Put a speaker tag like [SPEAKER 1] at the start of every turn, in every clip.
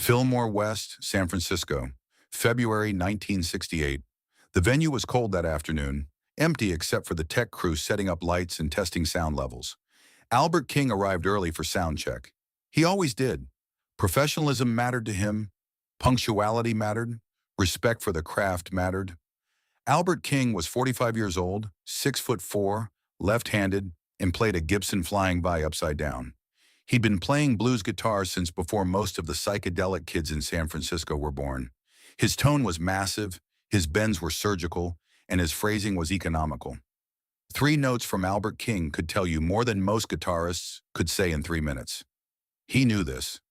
[SPEAKER 1] Fillmore West, San Francisco, February 1968. The venue was cold that afternoon, empty except for the tech crew setting up lights and testing sound levels. Albert King arrived early for sound check. He always did. Professionalism mattered to him. Punctuality mattered. Respect for the craft mattered. Albert King was 45 years old, 6'4", left-handed, and played a Gibson Flying V upside down. He'd been playing blues guitar since before most of the psychedelic kids in San Francisco were born. His tone was massive, his bends were surgical, and his phrasing was economical. 3 notes from Albert King could tell you more than most guitarists could say in 3 minutes. He knew this.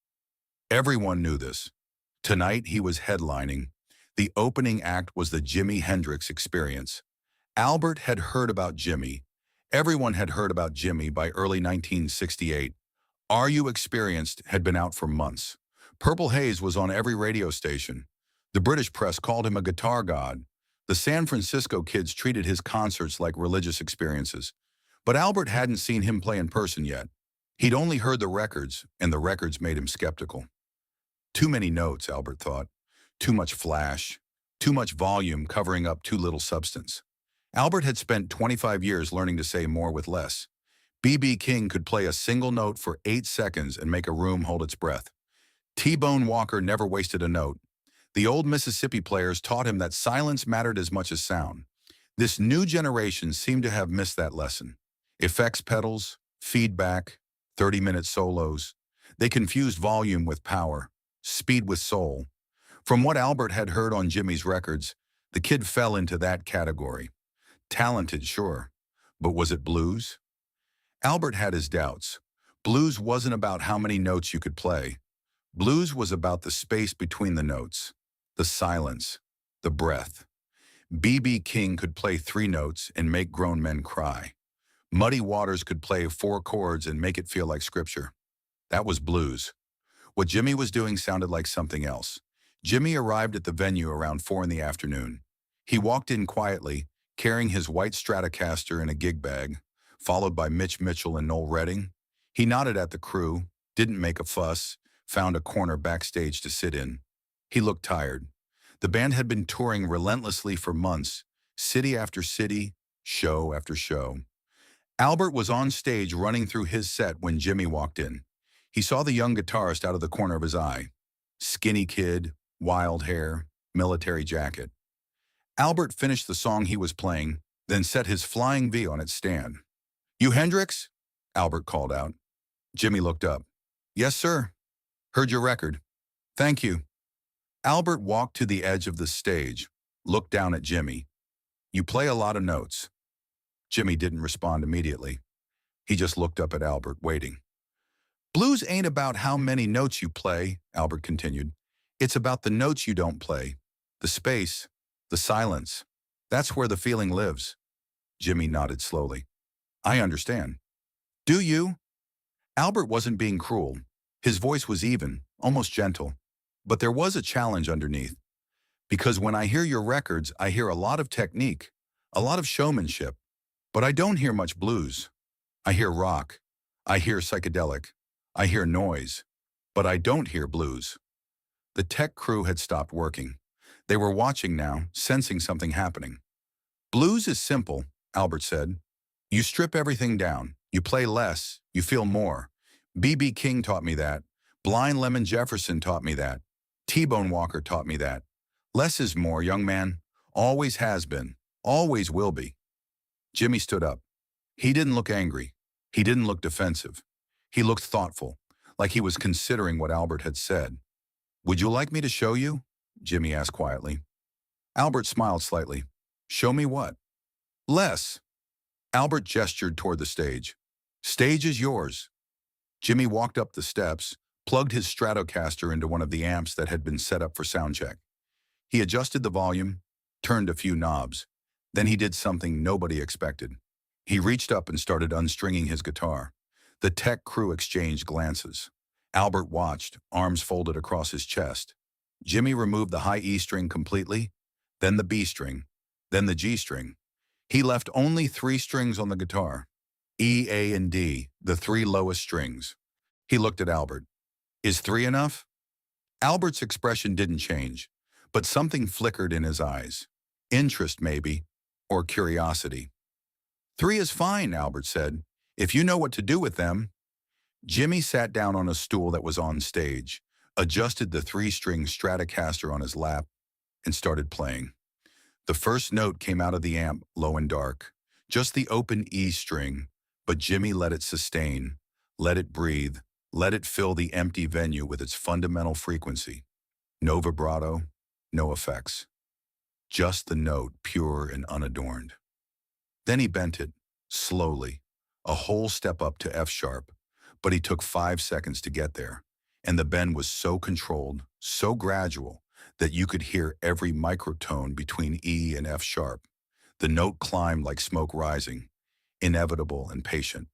[SPEAKER 1] Everyone knew this. Tonight he was headlining. The opening act was the Jimi Hendrix Experience. Albert had heard about Jimi. Everyone had heard about Jimi by early 1968. Are You Experienced had been out for months. Purple Haze was on every radio station. The British press called him a guitar god. The San Francisco kids treated his concerts like religious experiences. But Albert hadn't seen him play in person yet. He'd only heard the records, and the records made him skeptical. Too many notes, Albert thought. Too much flash. Too much volume covering up too little substance. Albert had spent 25 years learning to say more with less. B.B. King could play a single note for 8 seconds and make a room hold its breath. T-Bone Walker never wasted a note. The old Mississippi players taught him that silence mattered as much as sound. This new generation seemed to have missed that lesson. Effects pedals, feedback, 30-minute solos. They confused volume with power, speed with soul. From what Albert had heard on Jimi's records, the kid fell into that category. Talented, sure, but was it blues? Albert had his doubts. Blues wasn't about how many notes you could play. Blues was about the space between the notes, the silence, the breath. B.B. King could play 3 notes and make grown men cry. Muddy Waters could play 4 chords and make it feel like scripture. That was blues. What Jimi was doing sounded like something else. Jimi arrived at the venue around 4 in the afternoon. He walked in quietly, carrying his white Stratocaster in a gig bag, followed by Mitch Mitchell and Noel Redding. He nodded at the crew, didn't make a fuss, found a corner backstage to sit in. He looked tired. The band had been touring relentlessly for months, city after city, show after show. Albert was on stage running through his set when Jimi walked in. He saw the young guitarist out of the corner of his eye. Skinny kid, wild hair, military jacket. Albert finished the song he was playing, then set his Flying V on its stand. "You Hendrix?" Albert called out. Jimi looked up. "Yes, sir. Heard your record. Thank you." Albert walked to the edge of the stage, looked down at Jimi. "You play a lot of notes." Jimi didn't respond immediately. He just looked up at Albert, waiting. "Blues ain't about how many notes you play," Albert continued. "It's about the notes you don't play. The space, the silence. That's where the feeling lives." Jimi nodded slowly. "I understand." "Do you?" Albert wasn't being cruel. His voice was even, almost gentle. But there was a challenge underneath. "Because when I hear your records, I hear a lot of technique, a lot of showmanship. But I don't hear much blues. I hear rock. I hear psychedelic. I hear noise. But I don't hear blues." The tech crew had stopped working. They were watching now, sensing something happening. "Blues is simple," Albert said. "You strip everything down. You play less. You feel more. B.B. King taught me that. Blind Lemon Jefferson taught me that. T-Bone Walker taught me that. Less is more, young man. Always has been. Always will be." Jimi stood up. He didn't look angry. He didn't look defensive. He looked thoughtful, like he was considering what Albert had said. "Would you like me to show you?" Jimi asked quietly. Albert smiled slightly. "Show me what?" "Less." Albert gestured toward the stage. "Stage is yours." Jimi walked up the steps, plugged his Stratocaster into one of the amps that had been set up for soundcheck. He adjusted the volume, turned a few knobs. Then he did something nobody expected. He reached up and started unstringing his guitar. The tech crew exchanged glances. Albert watched, arms folded across his chest. Jimi removed the high E string completely, then the B string, then the G string. He left only 3 strings on the guitar. E, A, and D, the 3 lowest strings. He looked at Albert. "Is 3 enough?" Albert's expression didn't change, but something flickered in his eyes. Interest, maybe, or curiosity. "Three is fine," Albert said, "if you know what to do with them." Jimmy sat down on a stool that was on stage, adjusted the three-string Stratocaster on his lap, and started playing. The first note came out of the amp, low and dark, just the open E string, but Jimmy let it sustain, let it breathe, let it fill the empty venue with its fundamental frequency. No vibrato, no effects. Just the note, pure and unadorned. Then he bent it, slowly, a whole step up to F sharp, but he took 5 seconds to get there, and the bend was so controlled, so gradual, that you could hear every microtone between E and F sharp. The note climbed like smoke rising, inevitable and patient.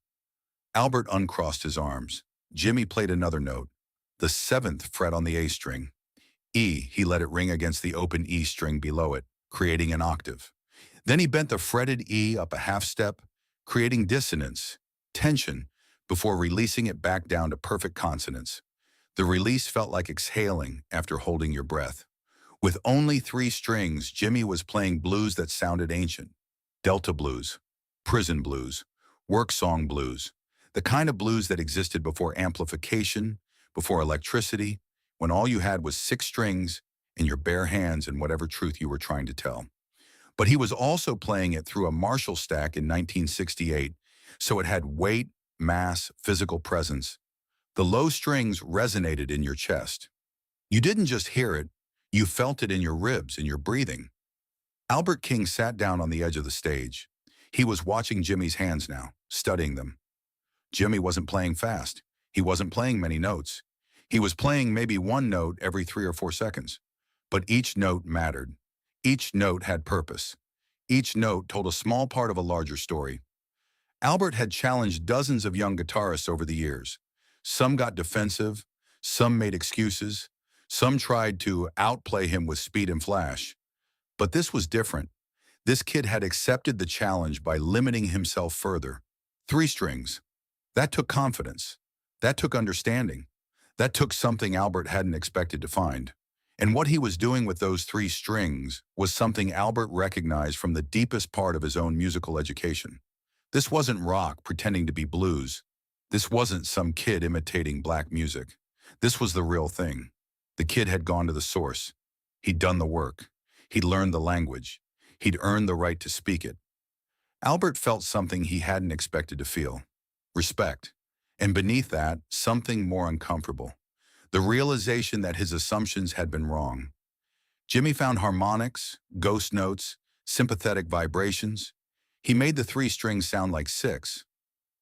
[SPEAKER 1] Albert uncrossed his arms. Jimmy played another note, the seventh fret on the A string. E, he let it ring against the open E string below it, creating an octave. Then he bent the fretted E up a half step, creating dissonance, tension, before releasing it back down to perfect consonance. The release felt like exhaling after holding your breath. With only 3 strings, Jimmy was playing blues that sounded ancient. Delta blues, prison blues, work song blues, the kind of blues that existed before amplification, before electricity, when all you had was 6 strings and your bare hands and whatever truth you were trying to tell. But he was also playing it through a Marshall stack in 1968, so it had weight, mass, physical presence. The low strings resonated in your chest. You didn't just hear it, you felt it in your ribs, in your breathing. Albert King sat down on the edge of the stage. He was watching Jimmy's hands now, studying them. Jimmy wasn't playing fast. He wasn't playing many notes. He was playing maybe one note every 3 or 4 seconds. But each note mattered. Each note had purpose. Each note told a small part of a larger story. Albert had challenged dozens of young guitarists over the years. Some got defensive, some made excuses, some tried to outplay him with speed and flash. But this was different. This kid had accepted the challenge by limiting himself further. 3 strings. That took confidence. That took understanding. That took something Albert hadn't expected to find. And what he was doing with those 3 strings was something Albert recognized from the deepest part of his own musical education. This wasn't rock pretending to be blues. This wasn't some kid imitating black music. This was the real thing. The kid had gone to the source. He'd done the work. He'd learned the language. He'd earned the right to speak it. Albert felt something he hadn't expected to feel. Respect. And beneath that, something more uncomfortable. The realization that his assumptions had been wrong. Jimmy found harmonics, ghost notes, sympathetic vibrations. He made the 3 strings sound like 6.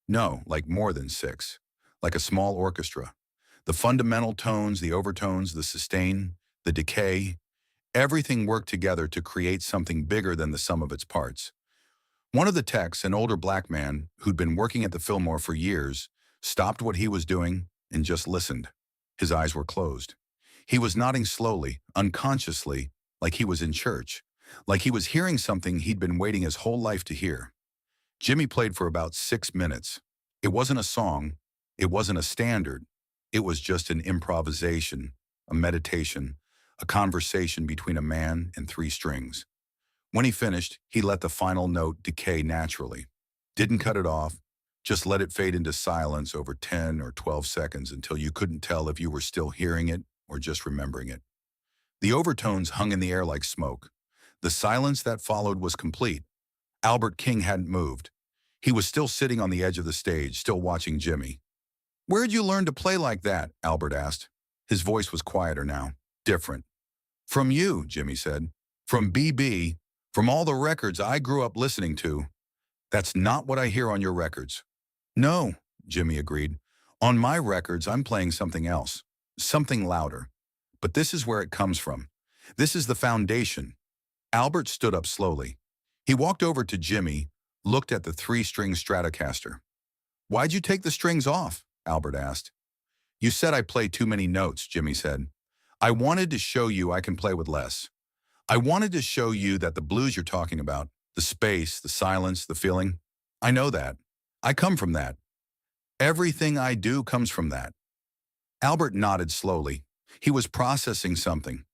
[SPEAKER 1] No, like more than 6. Like a small orchestra. The fundamental tones, the overtones, the sustain, the decay, everything worked together to create something bigger than the sum of its parts. One of the techs, an older black man who'd been working at the Fillmore for years, stopped what he was doing and just listened. His eyes were closed. He was nodding slowly, unconsciously, like he was in church, like he was hearing something he'd been waiting his whole life to hear. Jimmy played for about 6 minutes. It wasn't a song. It wasn't a standard. It was just an improvisation, a meditation, a conversation between a man and 3 strings. When he finished, he let the final note decay naturally. Didn't cut it off, just let it fade into silence over 10 or 12 seconds until you couldn't tell if you were still hearing it or just remembering it. The overtones hung in the air like smoke. The silence that followed was complete. Albert King hadn't moved. He was still sitting on the edge of the stage, still watching Jimmy. "Where'd you learn to play like that?" Albert asked. His voice was quieter now, different. "From you," Jimmy said. "From BB, from all the records I grew up listening to. That's not what I hear on your records." "No," Jimmy agreed. "On my records, I'm playing something else, something louder. But this is where it comes from. This is the foundation." Albert stood up slowly. He walked over to Jimmy, looked at the 3-string Stratocaster. "Why'd you take the strings off?" Albert asked. "You said I play too many notes," Jimmy said. "I wanted to show you I can play with less. I wanted to show you that the blues you're talking about, the space, the silence, the feeling, I know that. I come from that. Everything I do comes from that." Albert nodded slowly. He was processing something,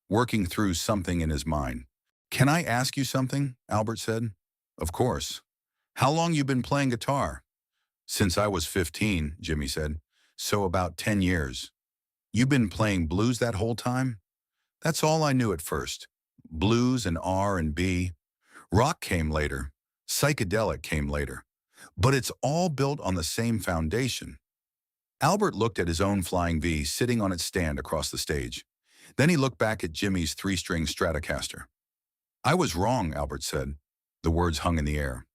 [SPEAKER 1] working through something in his mind. "Can I ask you something?" Albert said. "Of course." "How long you been playing guitar?" "Since I was 15, Jimmy said. "So about 10 years. "You been playing blues that whole time?" "That's all I knew at first. Blues and R&B. Rock came later. Psychedelic came later. But it's all built on the same foundation." Albert looked at his own Flying V sitting on its stand across the stage. Then he looked back at Jimmy's three-string Stratocaster. "I was wrong," Albert said. The words hung in the air.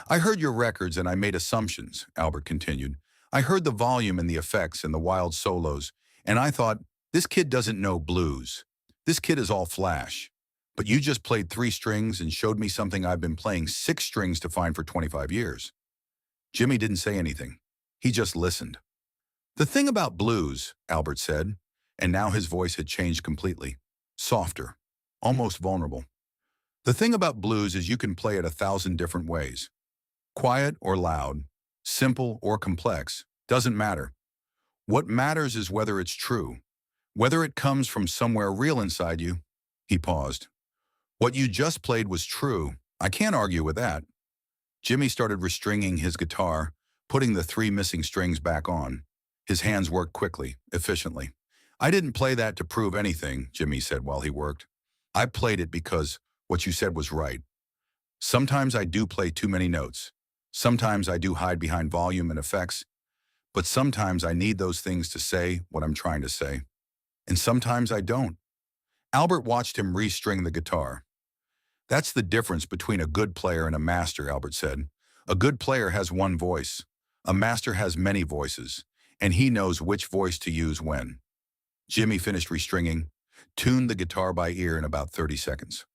[SPEAKER 1] "I heard your records and I made assumptions," Albert continued. "I heard the volume and the effects and the wild solos, and I thought, this kid doesn't know blues. This kid is all flash. But you just played three strings and showed me something I've been playing six strings to find for 25 years. Jimmy didn't say anything. He just listened. "The thing about blues," Albert said, and now his voice had changed completely. Softer, almost vulnerable. "The thing about blues is you can play it 1,000 different ways. Quiet or loud, simple or complex, doesn't matter. What matters is whether it's true, whether it comes from somewhere real inside you." He paused. "What you just played was true. I can't argue with that." Jimmy started restringing his guitar, putting the three missing strings back on. His hands worked quickly, efficiently. "I didn't play that to prove anything," Jimmy said while he worked. "I played it because what you said was right. Sometimes I do play too many notes. Sometimes I do hide behind volume and effects. But sometimes I need those things to say what I'm trying to say. And sometimes I don't." Albert watched him restring the guitar. "That's the difference between a good player and a master," Albert said. "A good player has one voice. A master has many voices, and he knows which voice to use when." Jimmy finished restringing, tuned the guitar by ear in about 30 seconds.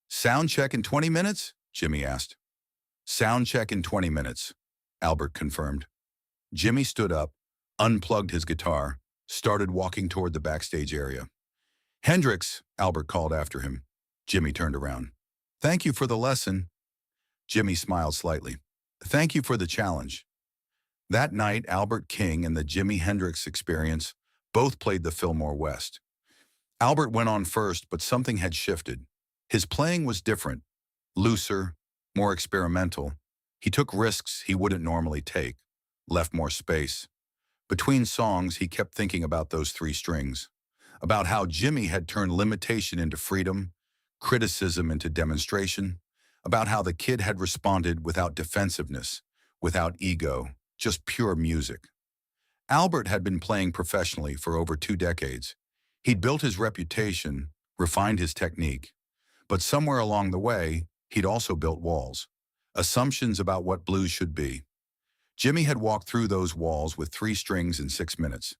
[SPEAKER 1] "Sound check in 20 minutes?" Jimmy asked. "Sound check in 20 minutes," Albert confirmed. Jimmy stood up, unplugged his guitar, started walking toward the backstage area. "Hendrix," Albert called after him. Jimmy turned around. "Thank you for the lesson." Jimmy smiled slightly. "Thank you for the challenge." That night, Albert King and the Jimi Hendrix Experience both played the Fillmore West. Albert went on first, but something had shifted. His playing was different, looser, more experimental. He took risks he wouldn't normally take, left more space. Between songs, he kept thinking about those three strings, about how Jimmy had turned limitation into freedom, criticism into demonstration, about how the kid had responded without defensiveness, without ego, just pure music. Albert had been playing professionally for over 2 decades. He'd built his reputation, refined his technique. But somewhere along the way, he'd also built walls, assumptions about what blues should be. Jimmy had walked through those walls with 3 strings in 6 minutes.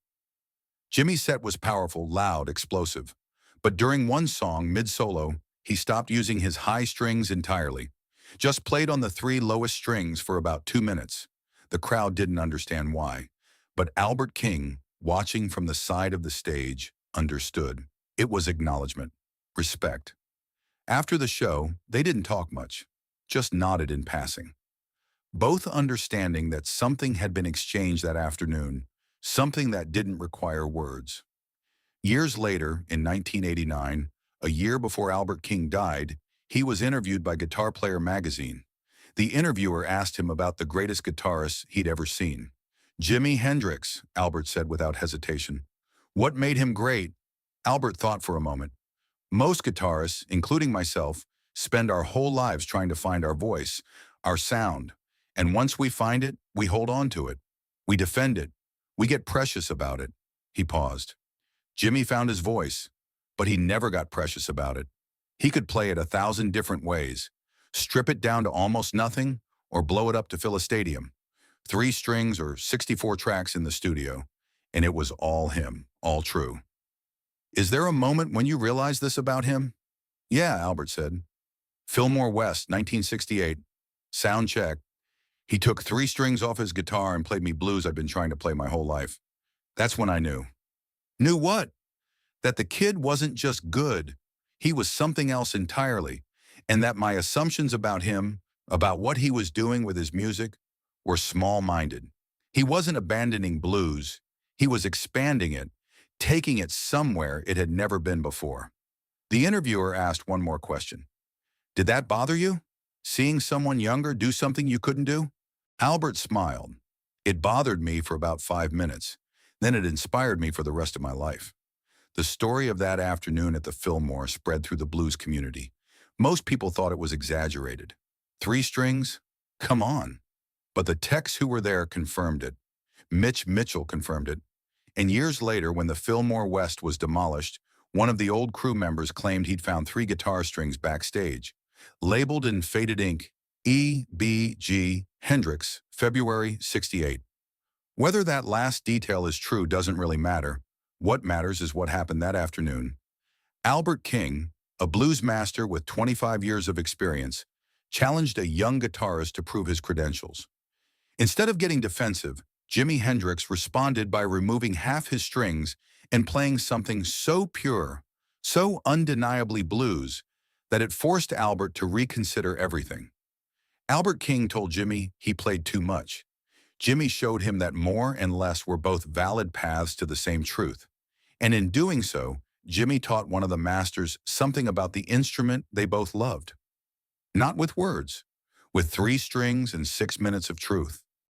[SPEAKER 1] Jimmy's set was powerful, loud, explosive. But during one song, mid-solo, he stopped using his high strings entirely, just played on the 3 lowest strings for about 2 minutes. The crowd didn't understand why, but Albert King, watching from the side of the stage, understood. It was acknowledgement, respect. After the show, they didn't talk much, just nodded in passing, both understanding that something had been exchanged that afternoon, something that didn't require words. Years later, in 1989, a year before Albert King died, he was interviewed by Guitar Player magazine. The interviewer asked him about the greatest guitarist he'd ever seen. "Jimi Hendrix," Albert said without hesitation. "What made him great?" Albert thought for a moment. "Most guitarists, including myself, spend our whole lives trying to find our voice, our sound. And once we find it, we hold on to it. We defend it. We get precious about it." He paused. Jimmy found his voice, but he never got precious about it. He could play it 1,000 different ways, strip it down to almost nothing, or blow it up to fill a stadium. 3 strings or 64 tracks in the studio, and it was all him, all true. "Is there a moment when you realized this about him?" "Yeah," Albert said. "Fillmore West, 1968. Sound check. He took 3 strings off his guitar and played me blues I'd been trying to play my whole life. That's when I knew." "Knew what?" "That the kid wasn't just good. He was something else entirely, and that my assumptions about him, about what he was doing with his music, were small-minded. He wasn't abandoning blues. He was expanding it, taking it somewhere it had never been before. The interviewer asked one more question. Did that bother you? Seeing someone younger do something you couldn't do? Albert smiled. It bothered me for about 5 minutes. Then it inspired me for the rest of my life. The story of that afternoon at the Fillmore spread through the blues community. Most people thought it was exaggerated. 3 strings? Come on. But the techs who were there confirmed it. Mitch Mitchell confirmed it. And years later, when the Fillmore West was demolished, one of the old crew members claimed he'd found 3 guitar strings backstage, labeled in faded ink, E.B.G. Hendrix, February '68. Whether that last detail is true doesn't really matter. What matters is what happened that afternoon. Albert King, a blues master with 25 years of experience, challenged a young guitarist to prove his credentials. Instead of getting defensive, Jimi Hendrix responded by removing half his strings and playing something so pure, so undeniably blues, that it forced Albert to reconsider everything. Albert King told Jimi he played too much. Jimi showed him that more and less were both valid paths to the same truth. And in doing so, Jimi taught one of the masters something about the instrument they both loved. Not with words, with 3 strings and 6 minutes of truth.